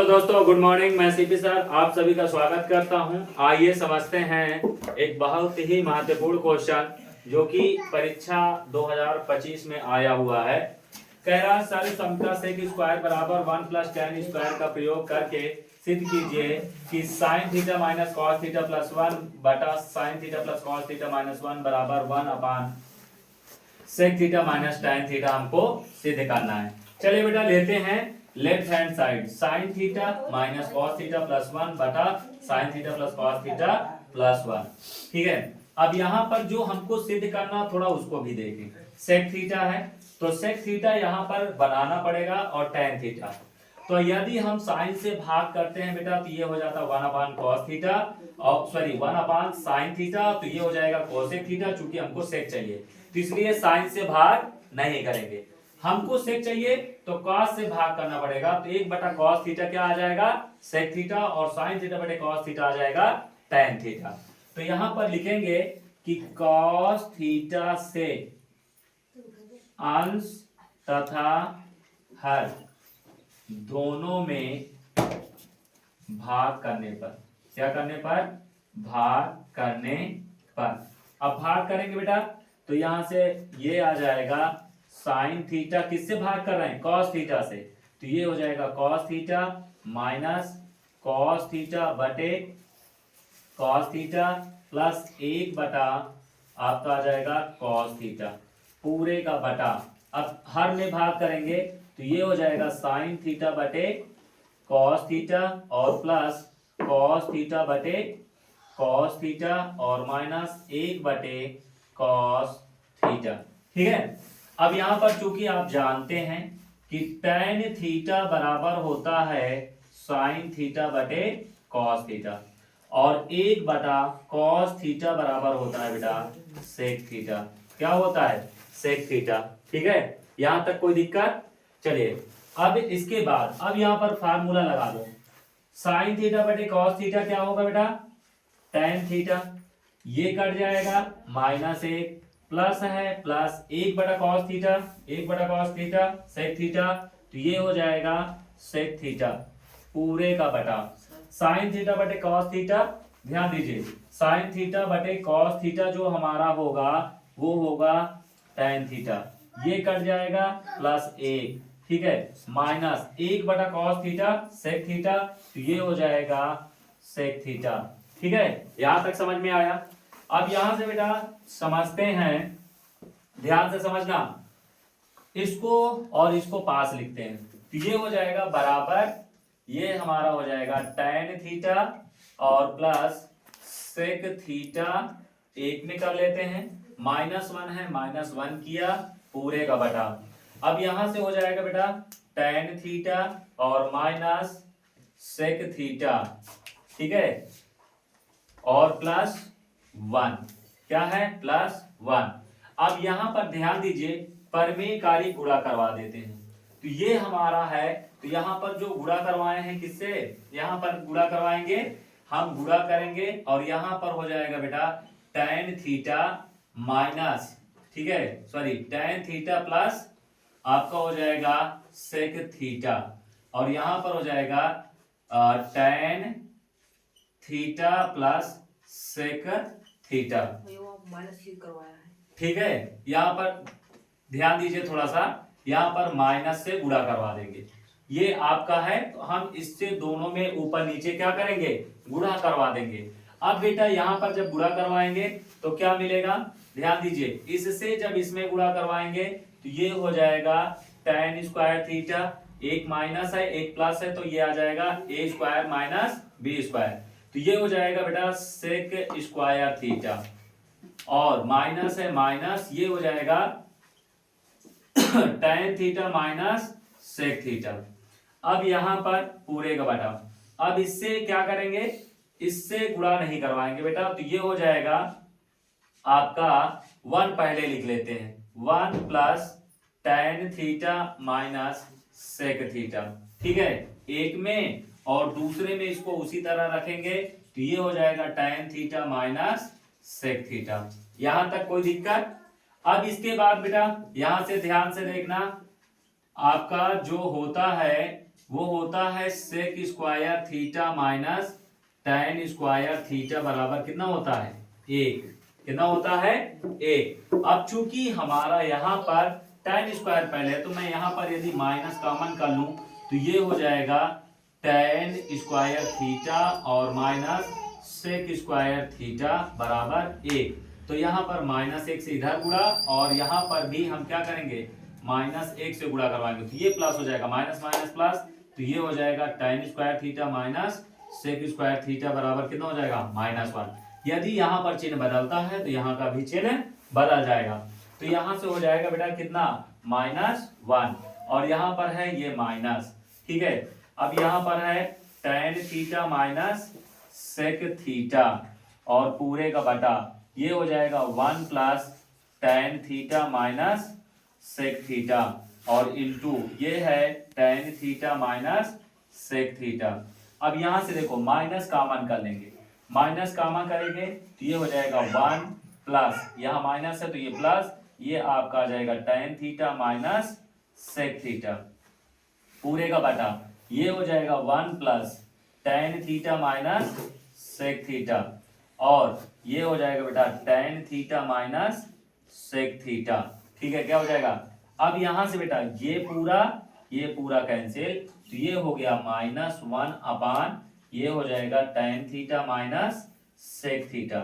दोस्तों, good morning. मैं CP sir आप सभी का स्वागत करता हूं। आइए समझते हैं एक बहुत ही महत्वपूर्ण क्वेश्चन जो कि परीक्षा 2025 में आया हुआ है। कह रहा सर समता सेक स्क्वायर बराबर 1 प्लस tan स्क्वायर का प्रयोग करके सिद्ध कीजिए कि sine theta minus cos theta plus 1 बटा sine theta plus cos theta minus 1 बराबर 1 upon sec theta minus tan theta हमको सिद्ध करना है। चलिए बेटा लेते हैं left hand side sine theta minus cos theta plus 1 बटा sine theta plus cos theta plus 1। ठीक है, अब यहाँ पर जो हमको सिद्ध करना थोड़ा उसको भी देखें। सेक थीटा है तो सेक थीटा यहाँ पर बनाना पड़ेगा और tan थीटा। तो यदि हम साइन से भाग करते हैं बेटा तो ये हो जाता है 1 अपान कॉस थीटा और सॉरी 1 अपान साइन थीटा, तो ये हो जाएगा कोसेक थीटा। चूंकि हमको सेक चाहिए तो इसलिए साइन से भाग नहीं करेंगे। हमको सेक चाहिए तो कॉस से भाग करना पड़ेगा, तो 1 बटा कॉस थीटा क्या आ जाएगा सेक थीटा और साइन थीटा बटे कॉस थीटा आ जाएगा tan थीटा। तो यहां पर लिखेंगे कि कॉस थीटा से अंश तथा हर दोनों में भाग करने पर, क्या करने पर, भाग करने पर। अब भाग करेंगे बेटा तो यहां से ये आ जाएगा साइन थीटा, किससे भाग कर रहे हैं कॉस थीटा से, तो ये हो जाएगा cos theta minus cos theta बटे कॉस थीटा प्लस 1 बटा आपका आ जाएगा कॉस थीटा पूरे का बटा। अब हर में भाग करेंगे तो ये हो जाएगा साइन थीटा बटे कॉस थीटा और प्लस कॉस थीटा बटे कॉस थीटा और माइनस 1 बटे कॉस थीटा। ठीक है, अब यहां पर चूंकि आप जानते हैं कि tan थीटा बराबर होता है साइन थीटा बटे कॉस थीटा और 1 बटा कॉस थीटा बराबर होता है बेटा सेक थीटा। क्या होता है सेक थीटा। ठीक है, यहां तक कोई दिक्कत। चलिए अब इसके बाद अब यहां पर फार्मूला लगा दो। साइन थीटा बटे कॉस थीटा क्या होगा बेटा tan थीटा, ये कट जाएगा माइनस 1 प्लस है प्लस 1 बटा कॉस थीटा, 1 बटा कॉस थीटा सेक थीटा, तो ये हो जाएगा सेक थीटा पूरे का बटा साइन थीटा बटे कॉस थीटा। ध्यान दीजिए साइन थीटा बटे कॉस थीटा जो हमारा होगा वो होगा tan थीटा, ये कट जाएगा प्लस 1। ठीक है, माइनस 1 बटा कॉस थीटा सेक थीटा, तो ये हो जाएगा सेक थीटा। ठीक है, यहां तक समझ में आया। अब यहां से बेटा समझते हैं, ध्यान से समझना, इसको और इसको पास लिखते हैं तो ये हो जाएगा बराबर, ये हमारा हो जाएगा tan थीटा और प्लस सेक थीटा, एक में कर लेते हैं -1 है -1 किया पूरे का बटा। अब यहां से हो जाएगा बेटा tan थीटा और माइनस सेक थीटा। ठीक है, और प्लस 1, क्या है प्लस 1। अब यहां पर ध्यान दीजिए परमेयकारी गुणा करवा देते हैं, तो ये हमारा है, तो यहां पर जो गुणा करवाए हैं किससे, यहां पर गुणा करवाएंगे हम, गुणा करेंगे और यहां पर हो जाएगा बेटा tan थीटा माइनस, ठीक है सॉरी tan थीटा प्लस आपका हो जाएगा सेक थीटा और यहां पर हो जाएगा tan theta plus sec theta. ठीक है, यहाँ पर ध्यान दीजिए थोड़ा सा, यहाँ पर माइनस से गुणा करवा देंगे, ये आपका है तो हम इससे दोनों में ऊपर नीचे क्या करेंगे गुणा करवा देंगे। अब बेटा यहाँ पर जब गुणा करवाएंगे तो क्या मिलेगा, ध्यान दीजिए इससे जब इसमें गुणा करवाएंगे तो ये हो जाएगा tan स्क्वायर थीटा, एक माइनस है एक प्लस है तो ये आ जाएगा a square minus b square, तो ये हो जाएगा बेटा सेक स्क्वायर थीटा और माइनस है माइनस, ये हो जाएगा tan theta minus sec theta. अब यहां पर पूरे का बटा, अब इससे क्या करेंगे, इससे गुणा नहीं करवाएंगे बेटा, तो ये हो जाएगा आपका 1 पहले लिख लेते हैं 1 plus tan theta minus sec theta. ठीक है, एक में और दूसरे में इसको उसी तरह रखेंगे तो ये हो जाएगा tan theta minus sec theta. यहां तक कोई दिक्कत। अब इसके बाद बेटा यहां से ध्यान से देखना, आपका जो होता है वो होता है sec square theta minus tan square theta बराबर कितना होता है 1। कितना होता है 1। अब चूंकि हमारा यहाँ पर tan स्क्वायर पहले है तो मैं यहाँ पर यदि माइनस कॉमन कर लूं तो ये हो जाएगा tan स्क्वायर थीटा और माइनस सेक स्क्वायर थीटा बराबर 1। तो यहाँ पर -1 से इधर गुणा और यहाँ पर भी हम क्या करेंगे -1 से गुणा करवाएंगे तो ये प्लस हो जाएगा, माइनस माइनस प्लस, तो ये हो जाएगा tan square theta minus sec square theta बराबर कितना हो जाएगा -1। यदि यहाँ पर चिन्ह बदलता है तो यहाँ का भी चिन्ह बदल जाएगा। तो यहाँ से हो जाएगा बेटा कितना -1 और यहाँ पर है ये माइनस। ठीक है, अब यहाँ पर है tan theta minus sec theta और पूरे का बटा ये हो जाएगा 1 plus tan theta minus sec theta और इनटू ये है tan theta minus sec theta. अब यहां से देखो माइनस कॉमन कर लेंगे, माइनस कॉमन करेंगे तो ये हो जाएगा 1 प्लस, यहाँ माइनस है तो ये प्लस, ये आपका आ जाएगा tan theta minus sec theta पूरे का बटा ये हो जाएगा 1 plus tan theta minus sec theta और ये हो जाएगा बेटा tan theta minus sec theta. ठीक है, क्या हो जाएगा अब यहां से बेटा ये पूरा कैंसिल तो ये हो गया -1 अपान ये हो जाएगा tan theta minus sec theta.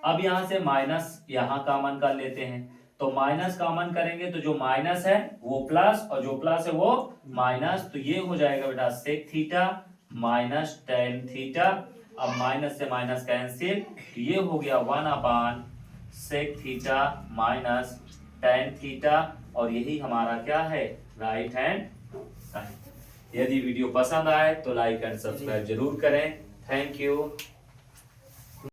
अब यहां से माइनस यहां कॉमन कर लेते हैं तो माइनस कॉमन करेंगे तो जो माइनस है वो प्लस और जो प्लस है वो माइनस, तो ये हो जाएगा बेटा sec theta minus tan theta. अब माइनस से माइनस कैंसिल तो ये हो गया 1 upon sec theta minus tan theta और यही हमारा क्या है राइट हैंड साइड। यदि वीडियो पसंद आए तो लाइक एंड सब्सक्राइब जरूर करें। Thank you.